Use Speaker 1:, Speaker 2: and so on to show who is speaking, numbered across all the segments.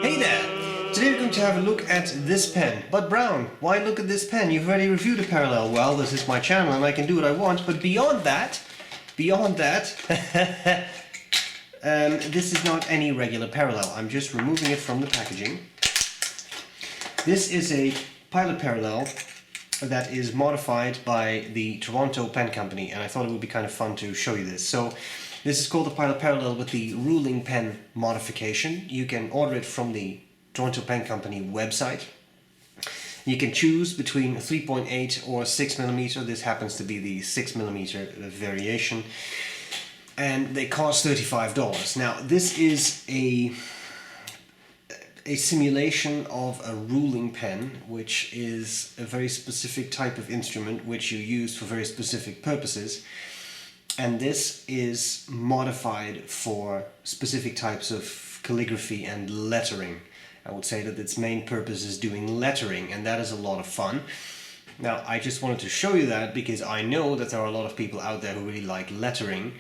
Speaker 1: Hey there! Today we're going to have a look at this pen. But Brown, why look at this pen? You've already reviewed a parallel. Well, this is my channel and I can do what I want, but beyond that, this is not any regular parallel. I'm just removing it from the packaging. This is a pilot parallel that is modified by the Toronto Pen Company, and I thought it would be kind of fun to show you this. So this is called the pilot parallel with the ruling pen modification. You can order it from the Toronto Pen Company website. You can choose between 3.8 or 6mm. This happens to be the 6mm variation, and they cost $35. Now this is a simulation of a ruling pen, which is a very specific type of instrument which you use for very specific purposes, and this is modified for specific types of calligraphy and lettering. I would say that its main purpose is doing lettering, and that is a lot of fun. Now I just wanted to show you that because I know that there are a lot of people out there who really like lettering,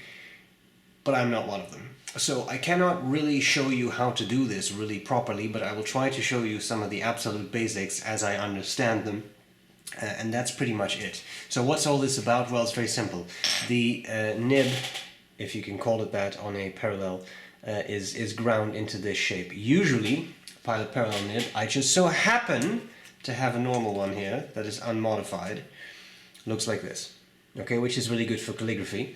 Speaker 1: but I'm not one of them. So I cannot really show you how to do this really properly, but I will try to show you some of the absolute basics as I understand them. And that's pretty much it. So what's all this about? Well, it's very simple. The nib, if you can call it that on a parallel, is ground into this shape. Usually, pilot parallel nib, I just so happen to have a normal one here that is unmodified. Looks like this. Okay, which is really good for calligraphy,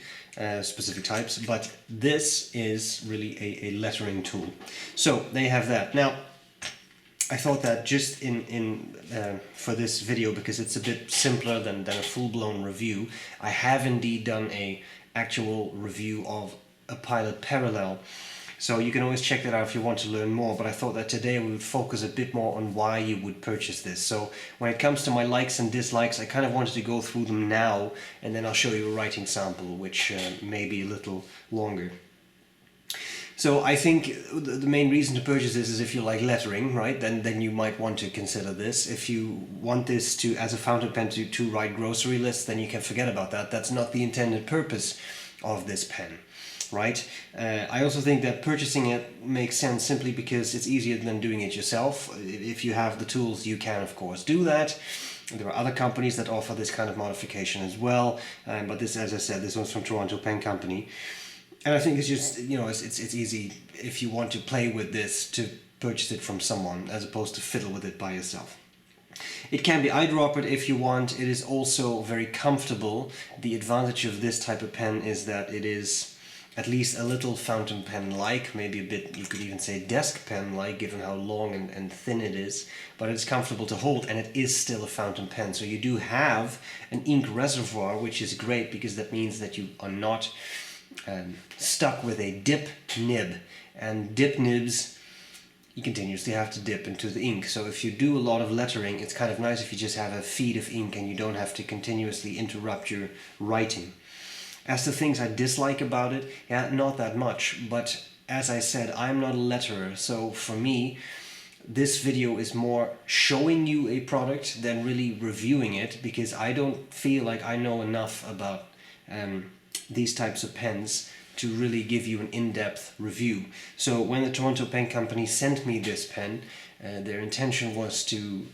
Speaker 1: specific types, but this is really a lettering tool. So they have that. Now, I thought that just for this video, because it's a bit simpler than a full-blown review, I have indeed done a actual review of a pilot parallel. So you can always check that out if you want to learn more, but I thought that today we would focus a bit more on why you would purchase this. So when it comes to my likes and dislikes, I kind of wanted to go through them now, and then I'll show you a writing sample, which may be a little longer. So I think the main reason to purchase this is if you like lettering, right? Then you might want to consider this. If you want this to, as a fountain pen, to write grocery lists, then you can forget about that. That's not the intended purpose of this pen. Right? I also think that purchasing it makes sense simply because it's easier than doing it yourself. If you have the tools, you can of course do that. There are other companies that offer this kind of modification as well, but this, as I said, this one's from Toronto Pen Company. And I think it's just, you know, it's easy if you want to play with this to purchase it from someone as opposed to fiddle with it by yourself. It can be eyedroppered if you want. It is also very comfortable. The advantage of this type of pen is that it is at least a little fountain pen-like, maybe a bit, you could even say desk pen-like, given how long and thin it is, but it's comfortable to hold, and it is still a fountain pen. So you do have an ink reservoir, which is great because that means that you are not stuck with a dip nib, and dip nibs you continuously have to dip into the ink. So if you do a lot of lettering, it's kind of nice if you just have a feed of ink and you don't have to continuously interrupt your writing. As to things I dislike about it, yeah, not that much, but as I said, I'm not a letterer, so for me, this video is more showing you a product than really reviewing it, because I don't feel like I know enough about these types of pens to really give you an in-depth review. So when the Toronto Pen Company sent me this pen, their intention was to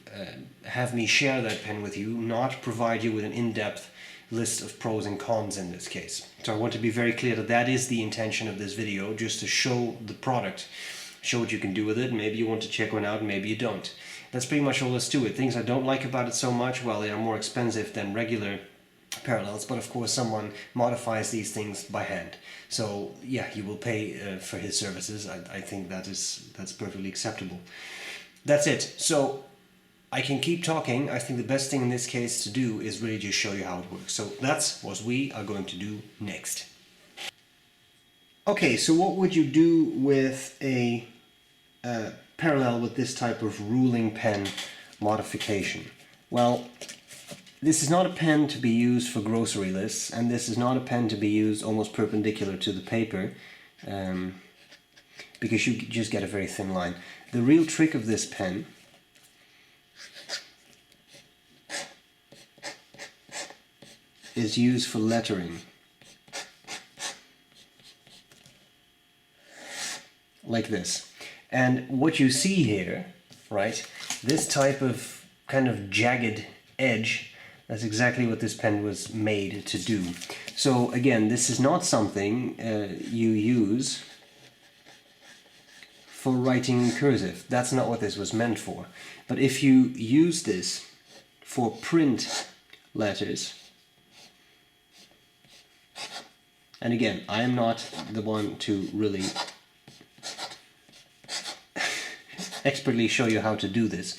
Speaker 1: have me share that pen with you, not provide you with an in-depth list of pros and cons in this case. So I want to be very clear that that is the intention of this video, just to show the product, show what you can do with it. Maybe you want to check one out, maybe you don't. That's pretty much all there is to it. Things I don't like about it so much, well, they are more expensive than regular parallels, but of course someone modifies these things by hand. So yeah, you will pay for his services. I think that's perfectly acceptable. That's it. So I can keep talking. I think the best thing in this case to do is really just show you how it works. So that's what we are going to do next. Okay, so what would you do with a parallel with this type of ruling pen modification? Well, this is not a pen to be used for grocery lists, and this is not a pen to be used almost perpendicular to the paper, because you just get a very thin line. The real trick of this pen is used for lettering. Like this. And what you see here, right, this type of kind of jagged edge, that's exactly what this pen was made to do. So again, this is not something you use for writing in cursive. That's not what this was meant for. But if you use this for print letters, and again, I am not the one to really expertly show you how to do this.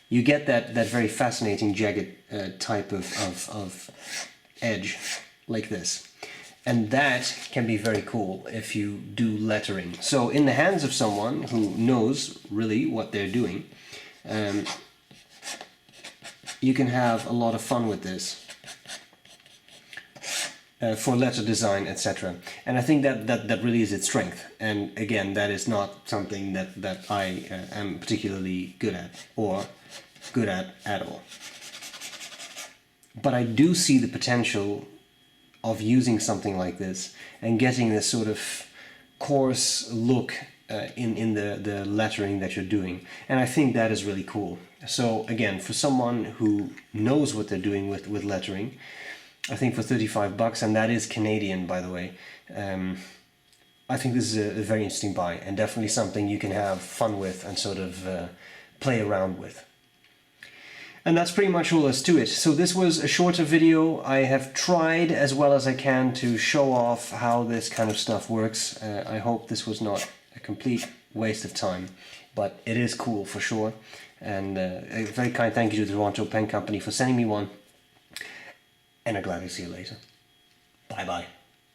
Speaker 1: You get that very fascinating jagged type of edge like this. And that can be very cool if you do lettering. So in the hands of someone who knows really what they're doing, you can have a lot of fun with this for letter design, etc. And I think that really is its strength. And again, that is not something that I am particularly good at or good at all. But I do see the potential of using something like this and getting this sort of coarse look in the lettering that you're doing. And I think that is really cool. So again, for someone who knows what they're doing with lettering, I think for $35, and that is Canadian, by the way, I think this is a very interesting buy, and definitely something you can have fun with and sort of play around with. And that's pretty much all there's to it. So this was a shorter video. I have tried as well as I can to show off how this kind of stuff works. I hope this was not a complete waste of time, but it is cool for sure. And a very kind thank you to the Toronto Pen Company for sending me one. And I'm glad to see you later. Bye bye.